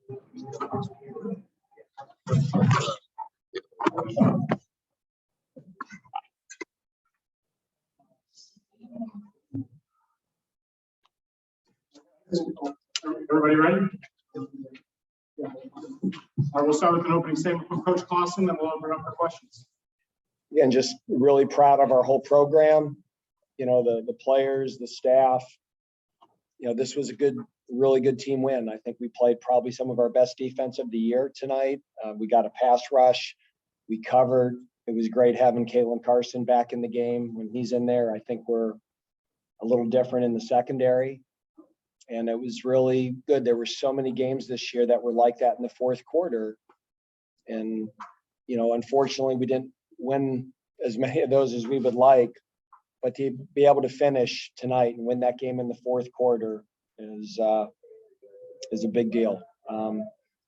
Everybody ready? All right, we'll start with an opening statement from Coach Clausen, then we'll open up for questions. Again, just really proud of our whole program. You know, the players, the staff. You know, this was a really good team win. I think we played probably some of our best defense of the year tonight. We got a pass rush. We covered. It was great having Caitlin Carson back in the game. When he's in there, I think we're a little different in the secondary. And it was really good. There were so many games this year that were like that in the fourth quarter. And, you know, unfortunately, we didn't win as many of those as we would like. But to be able to finish tonight and win that game in the fourth quarter is a big deal.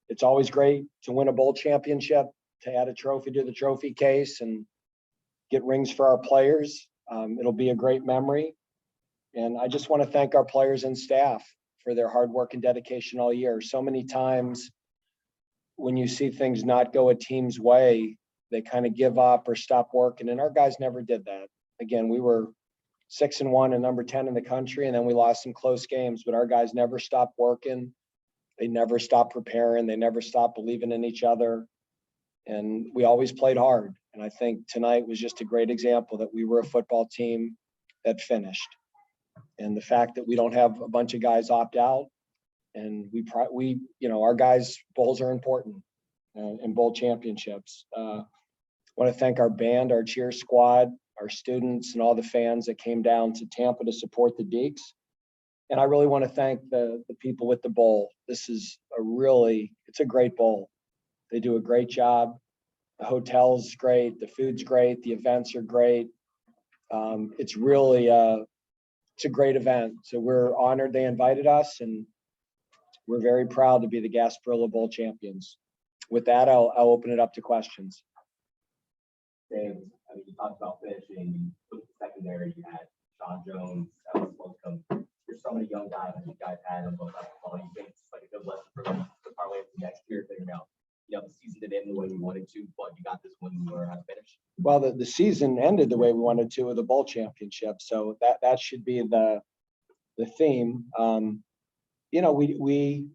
It's always great to win a bowl championship, to add a trophy to the trophy case and get rings for our players. It'll be a great memory. And I just want to thank our players and staff for their hard work and dedication all year. So many times when you see things not go a team's way, they kind of give up or stop working. And our guys never did that. Again, we were 6-1 and number 10 in the country, and then we lost some close games, but our guys never stopped working. They never stopped preparing. They never stopped believing in each other. And we always played hard. And I think tonight was just a great example that we were a football team that finished. And the fact that we don't have a bunch of guys opt out, and we you know, our guys, bowls are important in bowl championships. I want to thank our band, our cheer squad, our students, and all the fans that came down to Tampa to support the Deacs. And I really want to thank the people with the bowl. This is it's a great bowl. They do a great job. The hotel's great. The food's great. The events are great. It's really it's a great event. So we're honored they invited us, and we're very proud to be the Gasparilla Bowl champions. With that, I'll open it up to questions. Dave, I mean, you talked about finishing with the secondary. You had Sean Jones, Alex Locum. There's so many young guys that you guys had on both sides of the ball. You think it's like a good lesson for them to parlay into next year, figuring out, you know, the season didn't end the way you wanted to, but you got this one you were finished. Well, the season ended the way we wanted to with the bowl championship, so that should be the theme. You know, we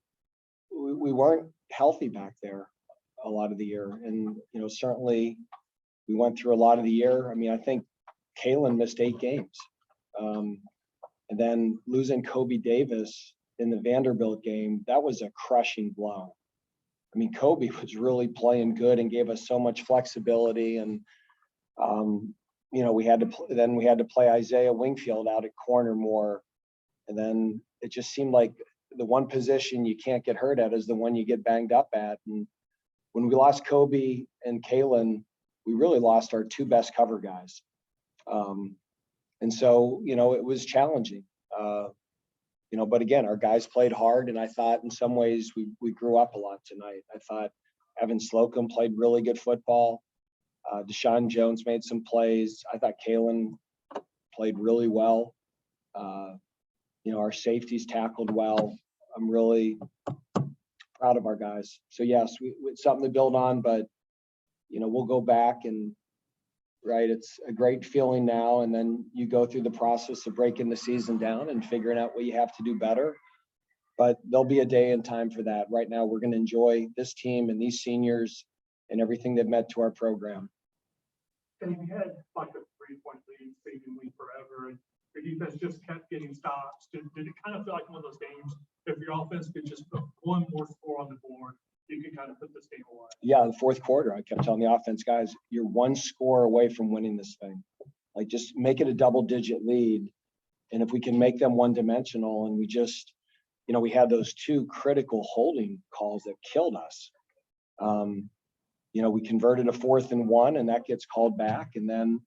weren't healthy back there a lot of the year, and you know, certainly we went through a lot of the year. I mean, I think Kaylin missed 8 games, and then losing Kobe Davis in the Vanderbilt game, that was a crushing blow. I mean, Kobe was really playing good and gave us so much flexibility. And, you know, we had to play Isaiah Wingfield out at corner more. And then it just seemed like the one position you can't get hurt at is the one you get banged up at. And when we lost Kobe and Kaylin, we really lost our 2 best cover guys. And so, you know, it was challenging. You know, but again, our guys played hard, and I thought in some ways we grew up a lot tonight. I thought Evan Slocum played really good football. Deshaun Jones made some plays. I thought Kaylin played really well. You know, our safeties tackled well. I'm really proud of our guys. So yes, it's something to build on, but you know, we'll go back and right. It's a great feeling now. And then you go through the process of breaking the season down and figuring out what you have to do better. But there'll be a day and time for that. Right now, we're going to enjoy this team and these seniors and everything they've meant to our program. And you had like a 3-point lead, seemingly forever, and your defense just kept getting stops. Did it kind of feel like one of those games, if your offense could just put one more score on the board, you can kind of put this game away? Yeah, in the fourth quarter, I kept telling the offense, guys, you're 1 score away from winning this thing. Like, just make it a double-digit lead. And if we can make them one-dimensional, and we just, you know, we had those 2 critical holding calls that killed us. You know, we converted a 4th and 1, and that gets called back. And then,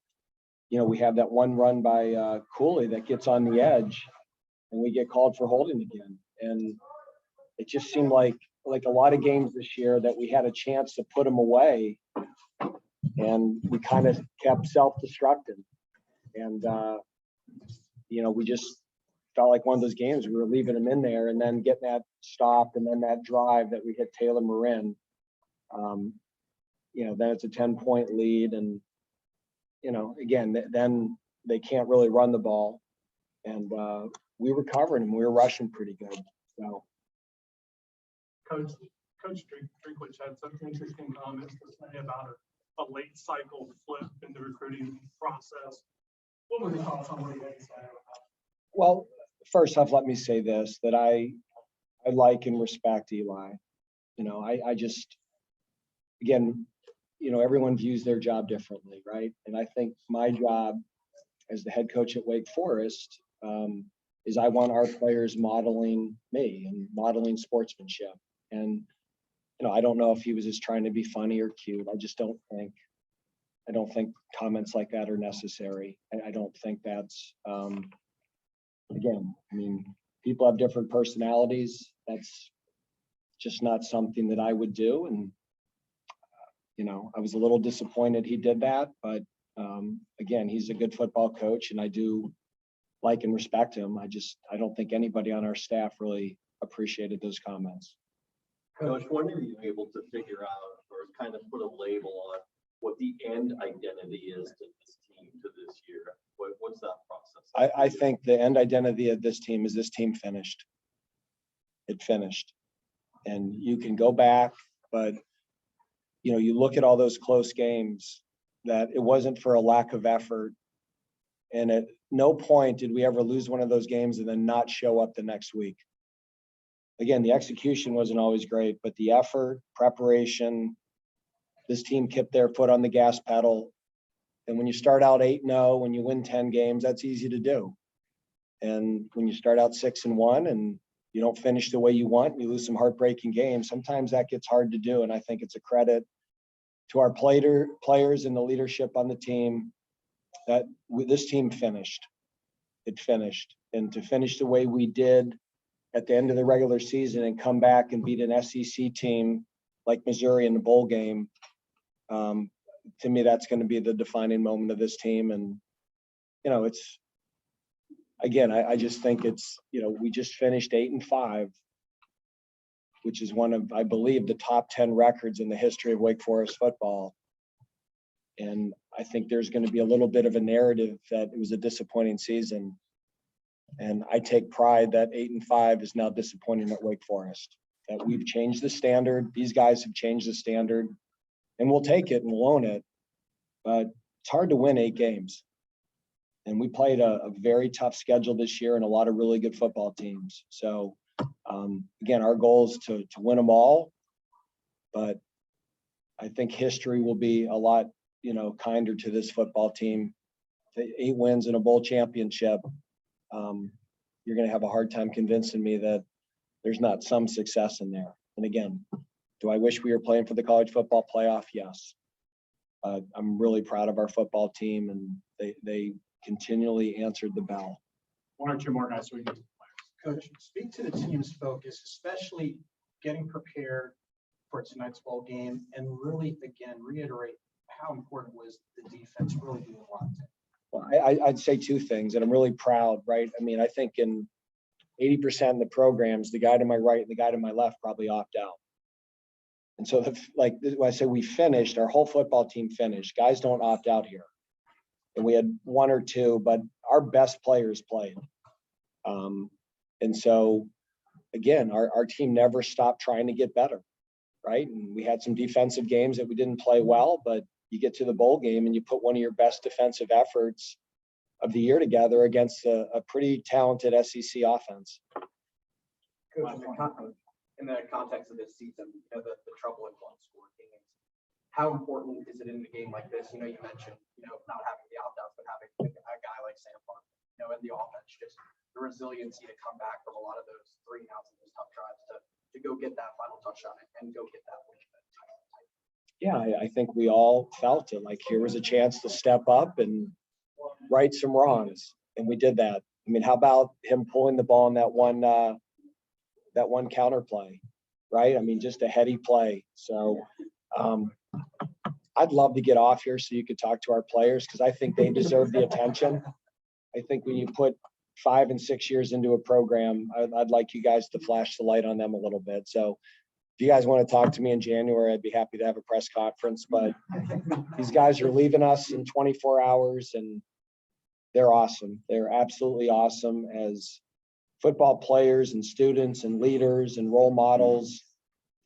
you know, we have that one run by Cooley that gets on the edge, and we get called for holding again. And it just seemed like a lot of games this year that we had a chance to put them away, and we kind of kept self-destructing. And, you know, we just felt like one of those games we were leaving them in there and then getting that stop and then that drive that we hit Taylor Marin. Then it's a 10-point lead, and again, then they can't really run the ball, and we were covering them. We were rushing pretty good. So, Coach Drinkwitz had some interesting comments to say about a late cycle flip in the recruiting process. What were the thoughts on what he had to say about that? well, first off, let me say this, that I like and respect Eli. I just, again, everyone views their job differently, right? And I think my job as the head coach at Wake Forest is I want our players modeling me and modeling sportsmanship. And, I don't know if he was just trying to be funny or cute. I don't think comments like that are necessary. I don't think that's, again, people have different personalities. That's just not something that I would do. And, I was a little disappointed he did that, but again, he's a good football coach and I do like and respect him. I don't think anybody on our staff really appreciated those comments. Coach, when are you able to figure out or kind of put a label on what the end identity is to this team to this year? What's that process? I think the end identity of this team is this team finished. It finished. And you can go back, but you look at all those close games, that it wasn't for a lack of effort. And at no point did we ever lose one of those games and then not show up the next week. Again, the execution wasn't always great, but the effort, preparation, this team kept their foot on the gas pedal. And when you start out 8-0, when you win 10 games, that's easy to do. And when you start out 6-1 and you don't finish the way you want, you lose some heartbreaking games, sometimes that gets hard to do. And I think it's a credit to our players and the leadership on the team that this team finished. It finished. And to finish the way we did at the end of the regular season and come back and beat an SEC team like Missouri in the bowl game, to me, that's going to be the defining moment of this team. And, it's, again, I just think it's, we just finished 8-5, which is one of, I believe, the top 10 records in the history of Wake Forest football. And I think there's going to be a little bit of a narrative that it was a disappointing season. And I take pride that 8-5 is now disappointing at Wake Forest, that we've changed the standard. These guys have changed the standard, and we'll take it and we'll own it. But it's hard to win 8 games. And we played a very tough schedule this year and a lot of really good football teams. So, again, our goal is to win them all. But I think history will be a lot, kinder to this football team. The 8 wins and a bowl championship. You're going to have a hard time convincing me that there's not some success in there. And again, do I wish we were playing for the college football playoff? Yes. I'm really proud of our football team, and they continually answered the bell. One or two more guys so we can get to the players. Coach, speak to the team's focus, especially getting prepared for tonight's bowl game, and really, again, reiterate how important was the defense really doing a lot. Well, I'd say 2 things, and I'm really proud, right? I think in 80% of the programs, the guy to my right and the guy to my left probably opt out. And so, when I say we finished, our whole football team finished. Guys don't opt out here. And we had 1 or 2, but our best players played. And so, again, our team never stopped trying to get better, right? And we had some defensive games that we didn't play well, but you get to the bowl game and you put one of your best defensive efforts of the year together against a pretty talented SEC offense. In the context of this season, the trouble in one-score games, how important is it in a game like this? You mentioned, not having the opt-outs, but having a guy like Sam Farmer, in the offense, just the resiliency to come back from a lot of those 3 and outs and those tough drives to go get that final touchdown and go get that win. Yeah, I think we all felt it. Like, here was a chance to step up and right some wrongs, and we did that. How about him pulling the ball in that one counter play, right? Just a heady play. So I'd love to get off here so you could talk to our players, because I think they deserve the attention. I think when you put 5 and 6 years into a program, I'd like you guys to flash the light on them a little bit. So if you guys want to talk to me in January, I'd be happy to have a press conference, but these guys are leaving us in 24 hours and they're awesome. They're absolutely awesome as football players and students and leaders and role models.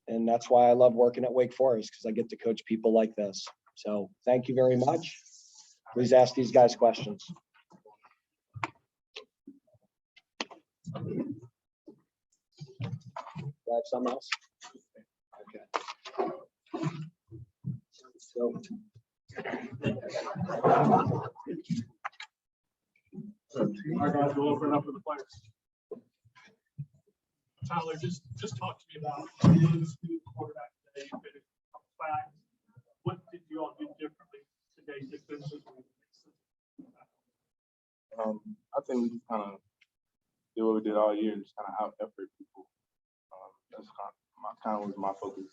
And that's why I love working at Wake Forest, because I get to coach people like this. So thank you very much. Please ask these guys questions. Do I have something else? Okay. So. All right, guys, we'll open it up for the players. Tyler, just talk to me about the quarterback today. What did you all do differently today defensively? I think we just kind of did what we did all year, just kind of out effort people. That's kind of was my focus.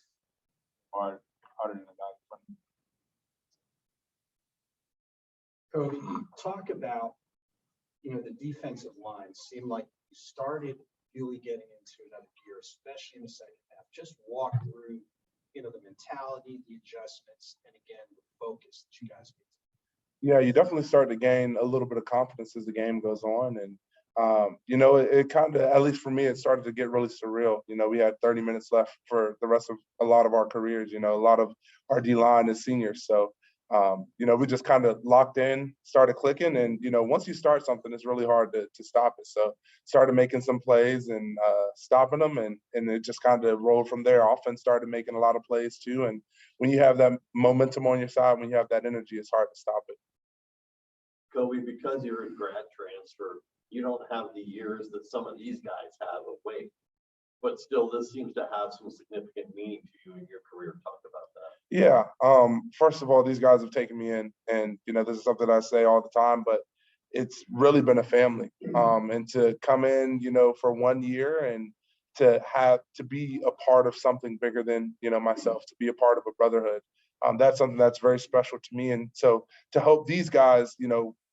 Harder than the guys in front of me. Cody, talk about, the defensive line seemed like you started really getting into another gear, especially in the second half. Just walk through, the mentality, the adjustments, and again, the focus that you guys get. Yeah, you definitely start to gain a little bit of confidence as the game goes on. And, it kind of, at least for me, it started to get really surreal. We had 30 minutes left for the rest of a lot of our careers. A lot of our D-line is seniors. So, we just kind of locked in, started clicking. And, once you start something, it's really hard to stop it. So started making some plays and stopping them. And it just kind of rolled from there. Offense started making a lot of plays too. And when you have that momentum on your side, when you have that energy, it's hard to stop it. Kobe, because you're a grad transfer, you don't have the years that some of these guys have of Wake. But still, this seems to have some significant meaning to you in your career. Talk about that. Yeah. First of all, these guys have taken me in, and this is something I say all the time, but it's really been a family. And to come in, for 1 year and to be a part of something bigger than myself, to be a part of a brotherhood. That's something that's very special to me. And so to hope these guys,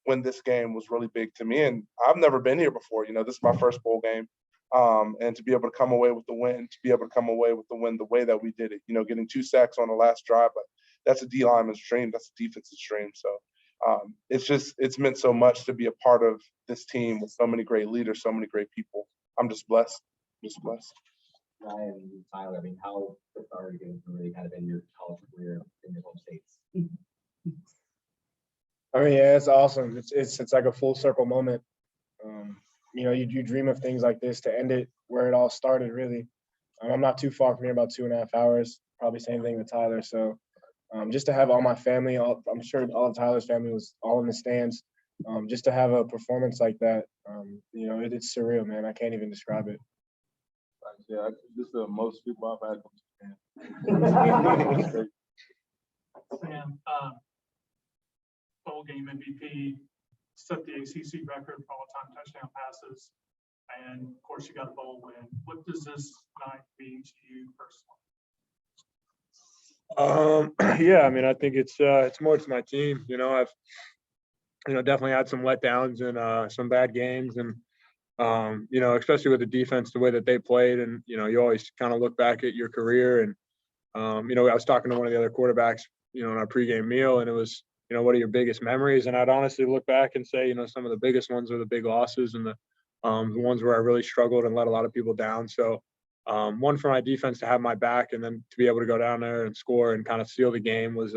win this game was really big to me. And I've never been here before. This is my first bowl game. And to be able to come away with the win, the way that we did it, getting 2 sacks on the last drive, but that's a D lineman's dream. That's a defense's dream. So it's meant so much to be a part of this team with so many great leaders, so many great people. I'm just blessed. Ryan, Tyler, how cathartic is it really kind of in your college career in your home states? Yeah, it's awesome. It's like a full circle moment. You dream of things like this to end it where it all started, really. I'm not too far from here, about 2.5 hours, probably same thing with Tyler. So just to have all my family, I'm sure all of Tyler's family was all in the stands. Just to have a performance like that, it's surreal, man. I can't even describe it. Yeah, just the most people I've had come to the Sam, bowl game MVP, set the ACC record for all-time touchdown passes, and of course you got a bowl win. What does this night mean to you personally? Yeah, I think it's more to my team. I've definitely had some letdowns and some bad games, and especially with the defense, the way that they played, and you always kind of look back at your career, and I was talking to one of the other quarterbacks, in our pregame meal, and it was, what are your biggest memories? And I'd honestly look back and say, some of the biggest ones are the big losses and the ones where I really struggled and let a lot of people down. So one, for my defense to have my back and then to be able to go down there and score and kind of seal the game was,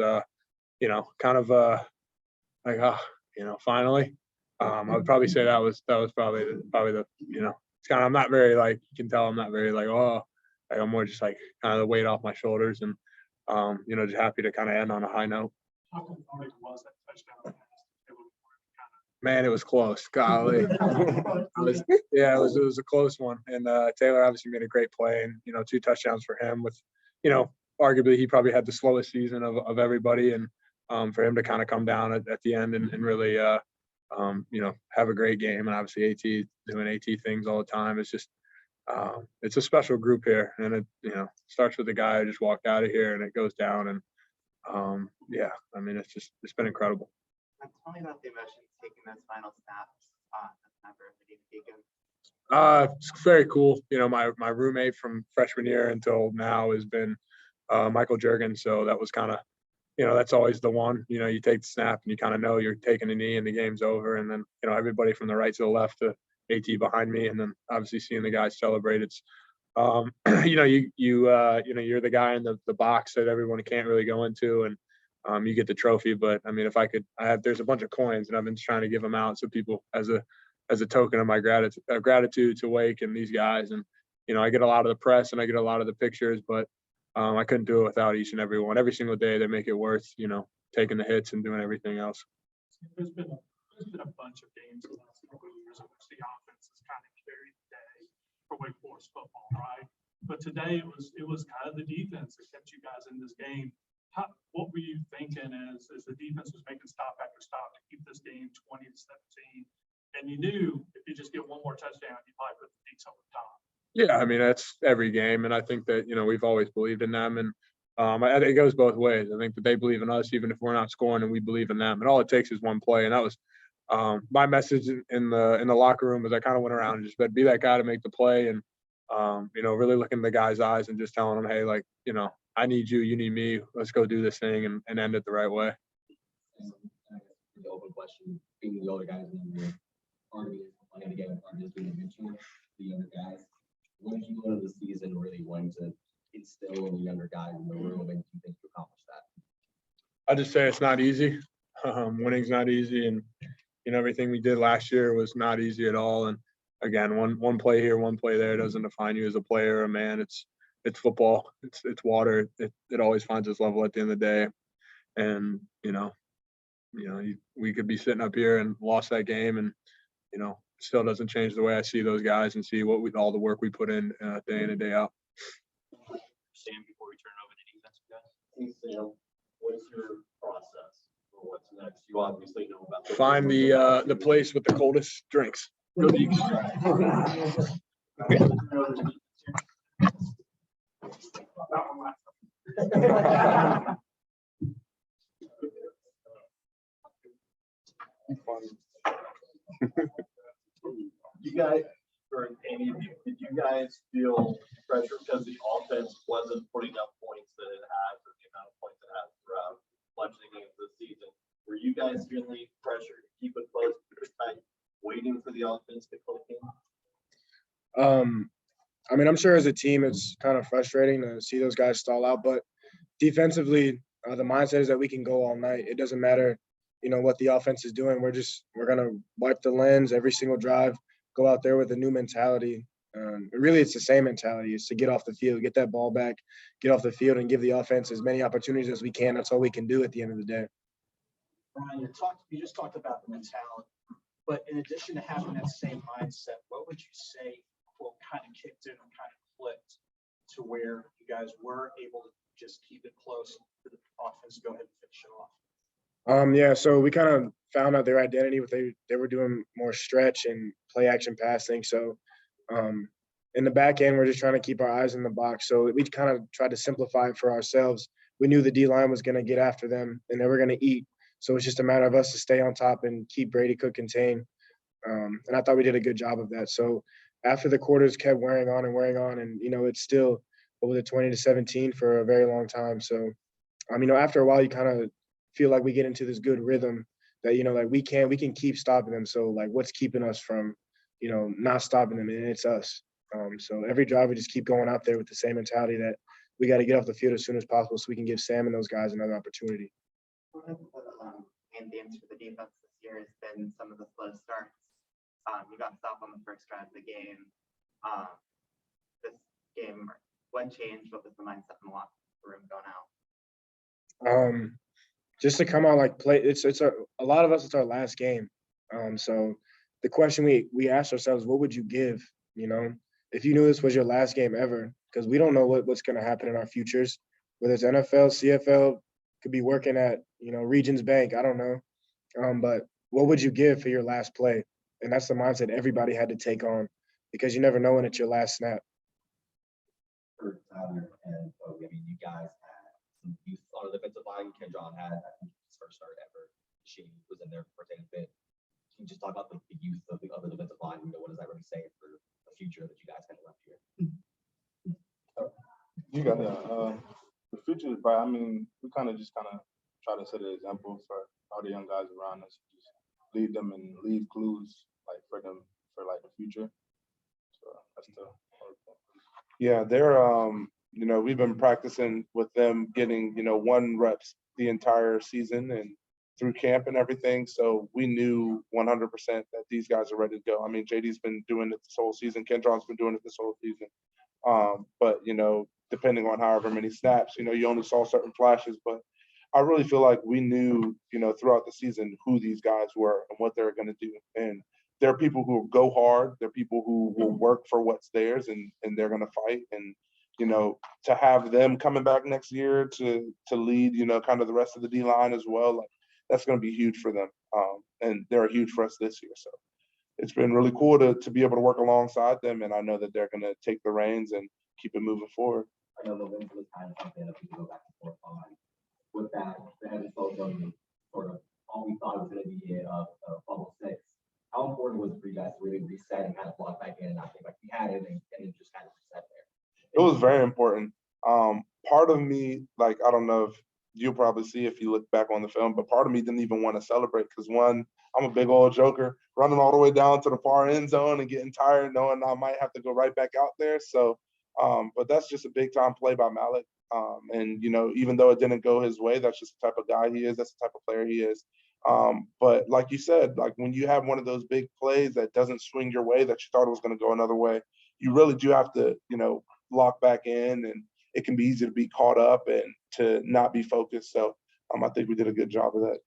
finally. I would probably say that was probably the, it's kind of, I'm not very you can tell I'm not very I'm more just kind of the weight off my shoulders and, just happy to kind of end on a high note. How cathartic was that touchdown pass? Man, it was close. Golly. It was a close one. And Taylor obviously made a great play and, 2 touchdowns for him with, arguably he probably had the slowest season of everybody. And for him to kind of come down at the end and really, have a great game. And obviously AT doing AT things all the time. It's just, it's a special group here. And it, starts with the guy who just walked out of here and it goes down. And it's been incredible. Tell me about the emotions taking those final snaps ever at Deacon? It's very cool. You know, my roommate from freshman year until now has been Michael Jurgen. So that was kind of, you know, that's always the one. You know, you take the snap and you kind of know you're taking a knee and the game's over. And then, you know, everybody from the right to the left to AT behind me, and then obviously seeing the guys celebrate. It's you know, you know, you're the guy in the box that everyone can't really go into, and you get the trophy. But I mean, if I could, there's a bunch of coins, and I've been trying to give them out so people as a token of my gratitude to Wake and these guys. And you know, I get a lot of the press and I get a lot of the pictures, but I couldn't do it without each and every one. Every single day, they make it worth, you know, taking the hits and doing everything else. There's been a bunch of games in the last couple of years in which the offense has kind of carried the day for Wake Forest football, right? But today it was kind of the defense that kept you guys in this game. What were you thinking as the defense was making stop after stop to keep this game 20-17? And you knew if you just get one more touchdown, you might put the Deeks over the top. Yeah, I mean, that's every game. And I think that, you know, we've always believed in them. And I think it goes both ways. I think that they believe in us, even if we're not scoring, and we believe in them. And all it takes is one play. And that was my message in the locker room as I kind of went around and just said, be that guy to make the play. And, you know, really look in the guy's eyes and just telling them, hey, like, you know, I need you, you need me. Let's go do this thing and end it the right way. The open question, being the older guys in the room, part of it is playing the game, part of it is being mentioned, the younger guys. When did you go into the season really wanting to instill in the younger guys in the room, and do you think you accomplished that? I just say it's not easy. Winning's not easy, and you know, everything we did last year was not easy at all. And again, one play here, one play there doesn't define you as a player or a man. It's football. It's water. It always finds its level at the end of the day. And you know, we could be sitting up here and lost that game, and you know, still doesn't change the way I see those guys and see all the work we put in day in and day out. Sam, before we turn it over to defensive guys. Hey, Sam, what's your process for what's next? You obviously know about. Find the place with the coldest drinks. Go Deeks. You guys, or any of you, did you guys feel pressure because the offense wasn't putting up points that it has, or the amount of points it has throughout much of the games this season? Were you guys feeling pressure to keep it close, keep it tight, waiting for the offense to click in? I mean, I'm sure as a team, it's kind of frustrating to see those guys stall out, but defensively, the mindset is that we can go all night. It doesn't matter, you know, what the offense is doing. We're going to wipe the lens every single drive, go out there with a new mentality. Really, it's the same mentality. It's to get off the field, get that ball back, get off the field, and give the offense as many opportunities as we can. That's all we can do at the end of the day. Brian, you just talked about the mentality, but in addition to having that same mindset, what would you say what kind of kicked in and kind of clicked to where you guys were able to just keep it close for the offense to go ahead and finish it off? Yeah, so we kind of found out their identity. They were doing more stretch and play action passing. So in the back end, we're just trying to keep our eyes in the box. So we kind of tried to simplify it for ourselves. We knew the D line was going to get after them and they were going to eat. So it's just a matter of us to stay on top and keep Brady Cook contained. And I thought we did a good job of that. So after the quarters kept wearing on, and you know, it's still over the 20-17 for a very long time. So you know, after a while, you kind of feel like we get into this good rhythm that, you know, like we can keep stopping them. So like, what's keeping us from, you know, not stopping them? And it's us. So every drive, we just keep going out there with the same mentality that we got to get off the field as soon as possible so we can give Sam and those guys another opportunity. One of the main themes for the defense this year has been some of the slow starts. You got stopped on the first drive of the game. This game, what changed? What was the mindset in the locker room going out? Just to come out like play. It's a lot of us. It's our last game. So the question we asked ourselves, what would you give? You know, if you knew this was your last game ever, because we don't know what's going to happen in our futures, whether it's NFL, CFL, could be working at, you know, Regions Bank. I don't know. But what would you give for your last play? And that's the mindset everybody had to take on, because you never know when it's your last snap. For Tyler and I mean, you guys had some youth on the defensive line. Ken John had, I think, his first start ever. She was in there for a bit. you just talk about the youth of the other defensive line? You know, what does that really say for the future that you guys kind of left here? You got the future is bright. I mean, we kind of try to set an example for all the young guys around us. Just lead them and leave clues like for them for like the future. So that's the Yeah, they're you know, we've been practicing with them getting, you know, 1 reps the entire season and through camp and everything. So we knew 100% that these guys are ready to go. I mean, JD's been doing it this whole season. Kendron's been doing it this whole season. But you know, depending on however many snaps, you know, you only saw certain flashes, but I really feel like we knew, you know, throughout the season who these guys were and what they're going to do. And there are people who go hard. There are people who will work for what's theirs and they're going to fight. And, you know, to have them coming back next year to lead, you know, kind of the rest of the D line as well, like that's going to be huge for them. And they're huge for us this year. So it's been really cool to be able to work alongside them. And I know that they're going to take the reins and keep it moving forward. I know momentum was kind of something that we can go back and forth on. With that, the head and Slocum sort of all we thought was going to be a bubble 6. How important was it for you guys to really reset and kind of block back in and not think like we had it and then just kind of reset there? It was very important. Part of me, like, I don't know if you'll probably see if you look back on the film, but part of me didn't even want to celebrate because one, I'm a big old joker, running all the way down to the far end zone and getting tired, knowing I might have to go right back out there. So, but that's just a big time play by Malik. And, you know, even though it didn't go his way, that's just the type of guy he is. That's the type of player he is. But like you said, like when you have one of those big plays that doesn't swing your way, that you thought it was going to go another way, you really do have to, you know, lock back in, and it can be easy to be caught up and to not be focused. So I think we did a good job of that.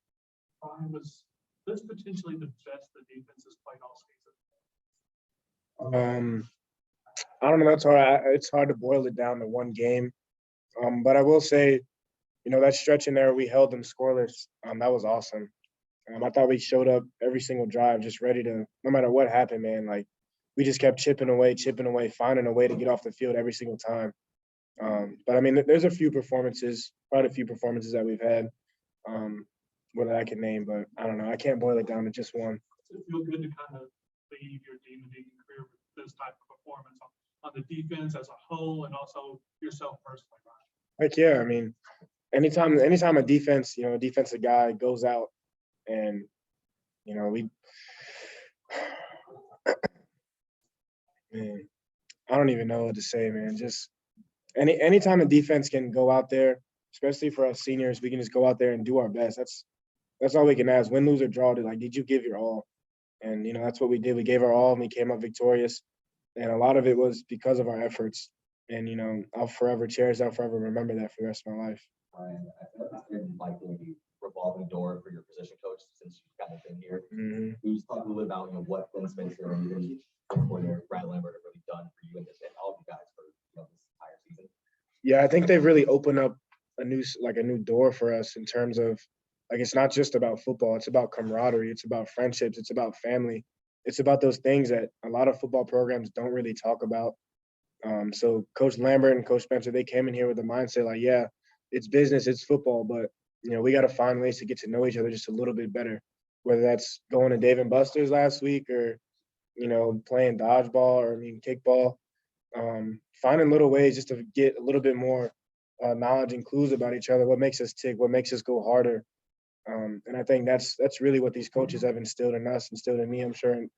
Was this potentially the best the defense has played all season? I don't know. That's hard. It's hard to boil it down to one game. But I will say, you know, that stretch in there, we held them scoreless. That was awesome. I thought we showed up every single drive just ready to, no matter what happened, man, like we just kept chipping away, finding a way to get off the field every single time. But I mean, there's a few performances, quite a few performances that we've had, that I can name, but I don't know. I can't boil it down to just one. Does it feel good to kind of leave your Demon Deacon career with this type of performance on the defense as a whole and also yourself personally, Ryan? Like, yeah, I mean, anytime a defense, you know, a defensive guy goes out and, you know, man, I don't even know what to say, man. Just anytime a defense can go out there, especially for us seniors, we can just go out there and do our best. That's all we can ask. Win, lose, or draw. Like, did you give your all? And, you know, that's what we did. We gave our all and we came up victorious. And a lot of it was because of our efforts. And, you know, I'll forever cherish that. I'll forever remember that for the rest of my life. And I feel like it's been like a revolving door for your position coach since you've kind of been here. Mm-hmm. We just talk a little bit about, you know, what Glenn Spencer and really coordinator Brad Lambert have really done for you and all of you guys for, you know, this entire season. Yeah, I think they've really opened up a new door for us in terms of, like, it's not just about football. It's about camaraderie. It's about friendships. It's about family. It's about those things that a lot of football programs don't really talk about. So Coach Lambert and Coach Spencer, they came in here with the mindset like, yeah, it's business, it's football, but, you know, we got to find ways to get to know each other just a little bit better, whether that's going to Dave and Buster's last week or, you know, playing dodgeball or, kickball, finding little ways just to get a little bit more knowledge and clues about each other, what makes us tick, what makes us go harder. And I think that's really what these coaches have instilled in us, instilled in me, I'm sure, and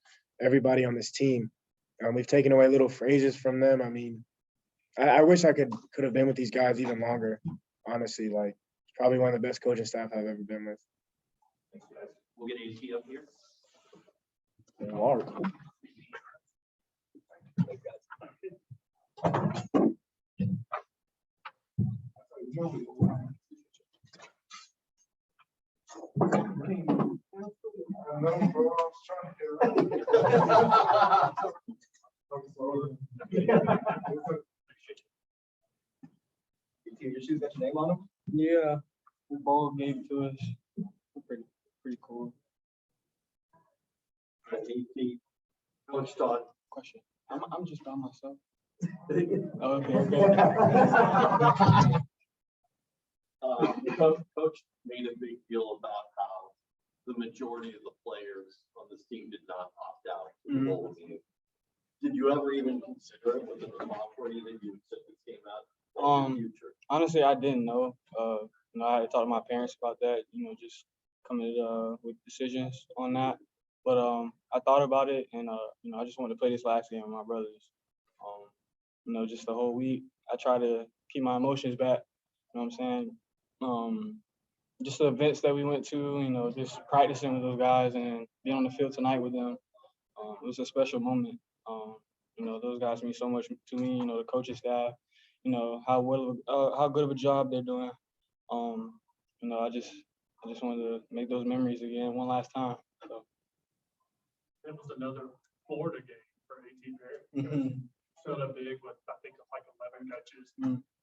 everybody on this team. We've taken away little phrases from them. I mean, I wish I could have been with these guys even longer, honestly. Like, it's probably one of the best coaching staff I've ever been with. Thanks, guys. We'll get AT up here. Your shoes got your name on them? Yeah, the ball gave it to us. Pretty cool. Coach Todd. Question. I'm just by myself. Oh, okay. Coach made a big deal about how the majority of the players on this team did not opt out to the bowl game. Did you ever even consider it? Was it a thought for you that you would sit this game out in the future? Honestly, I didn't know. I had talked to my parents about that, just coming with decisions on that. But I thought about it, and I just wanted to play this last game with my brothers. Just the whole week, I try to keep my emotions back. You know what I'm saying? Just the events that we went to, just practicing with those guys and being on the field tonight with them. It was a special moment. Those guys mean so much to me. The coaching staff. How good of a job they're doing. I just wanted to make those memories again one last time. So. That was another Florida game for AT Perry. Mm-hmm. Showed up big with, I think, like 11 catches,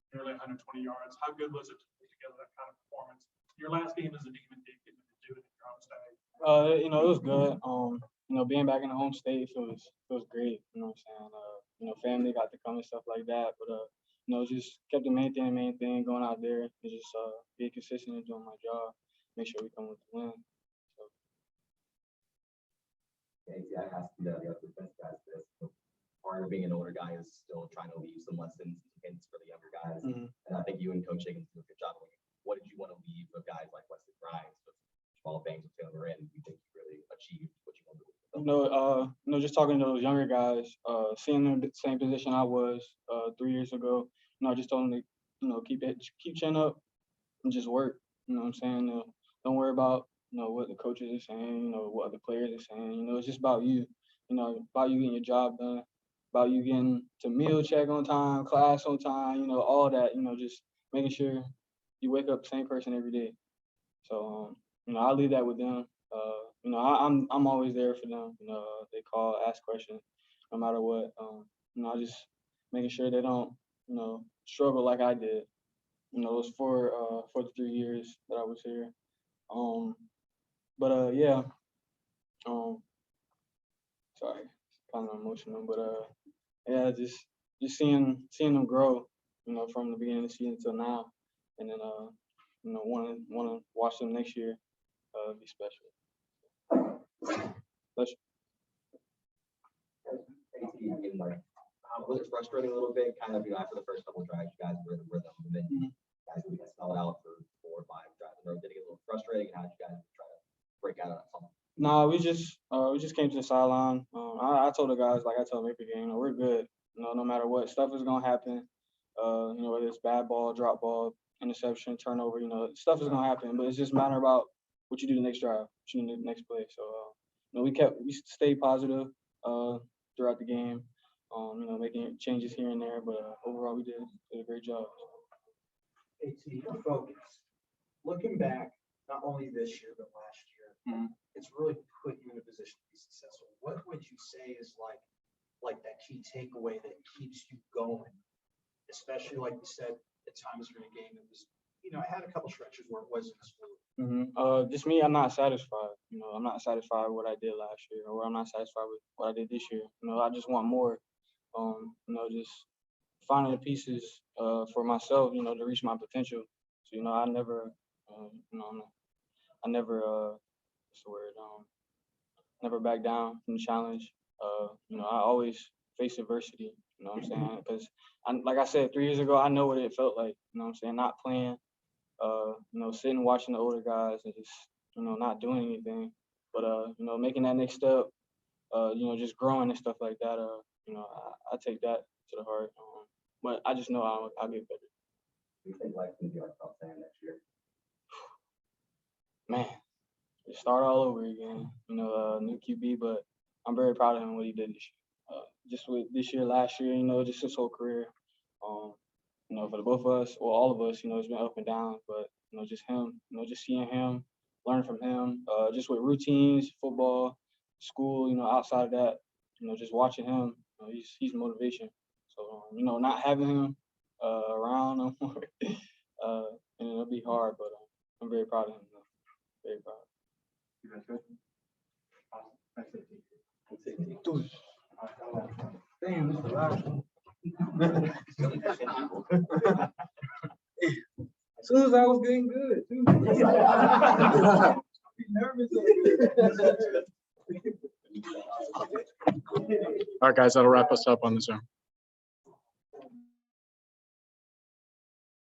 nearly 120 yards. How good was it to put together that kind of performance? Your last game as a Demon did get to do it in your home state. It was good. Being back in the home state feels great. You know what I'm saying? Family got to come and stuff like that. But just kept the main thing going out there and just be consistent and doing my job. Make sure we come with the win. So. I asked the other defense guys this. Part of being an older guy is still trying to leave some lessons and hints for the younger guys. And I think you and Coach Higgins do a good job. What did you want to leave with guys like Wesley Grimes, with Jamal Banks, with Taylor Moran? Do you think you really achieved what you wanted to do? Just talking to those younger guys, seeing them in the same position I was 3 years ago. I just told them to keep chin up and just work. You know what I'm saying? Don't worry about what the coaches are saying. What other players are saying. It's just about you. About you getting your job done. About you getting to meal check on time, class on time, all that, just making sure you wake up the same person every day. So, I'll leave that with them. I'm always there for them. They call, ask questions, no matter what. Just making sure they don't, struggle like I did. It was for the 3 years that I was here. Yeah. Sorry, kind of emotional, but yeah, just seeing them grow, from the beginning of the season till now, and then want to watch them next year be special. Was it frustrating a little bit? Kind of, after the first couple of drives, you guys were in the rhythm, and then guys really got spelled out for 4 or 5 drives in a row. Did it get a little frustrating? How did you guys try to break out of that funk? No, we just came to the sideline. I told the guys, like I tell them every game, we're good. No matter what, stuff is gonna happen. Whether it's bad ball, drop ball, interception, turnover, stuff is gonna happen. But it's just a matter about what you do the next drive, what you do the next play. So, we stayed positive throughout the game. Making changes here and there, but overall we did a great job. AT, focus. Looking back, not only this year but last year, it's really put you in a position to be successful. What would you say is like that key takeaway that keeps you going? Especially like you said, at times during a game, it was, I had a couple stretches where it wasn't as fluid. Just me, I'm not satisfied. I'm not satisfied with what I did last year, or I'm not satisfied with what I did this year. I just want more. Just finding the pieces for myself, to reach my potential. So, I never, what's the word? Never back down from the challenge. I always face adversity. You know what I'm saying? Because, like I said, 3 years ago, I know what it felt like. You know what I'm saying? Not playing. Sitting watching the older guys and just, not doing anything. But, making that next step, just growing and stuff like that. I take that to the heart. But I just know I'll get better. Do you think life's going to be like South Sam next year? Man, just start all over again. New QB, but I'm very proud of him what he did this year. Just with this year, last year, just his whole career. For the both of us, or all of us, it's been up and down. But just him, just seeing him, learning from him, just with routines, football, school, outside of that, just watching him, he's motivation. So not having him around no more, it'll be hard. But I'm very proud of him. Very proud. You guys good? Awesome. Damn, this is the last one. As soon as I was getting good, too. All right, guys, that'll wrap us up on the Zoom.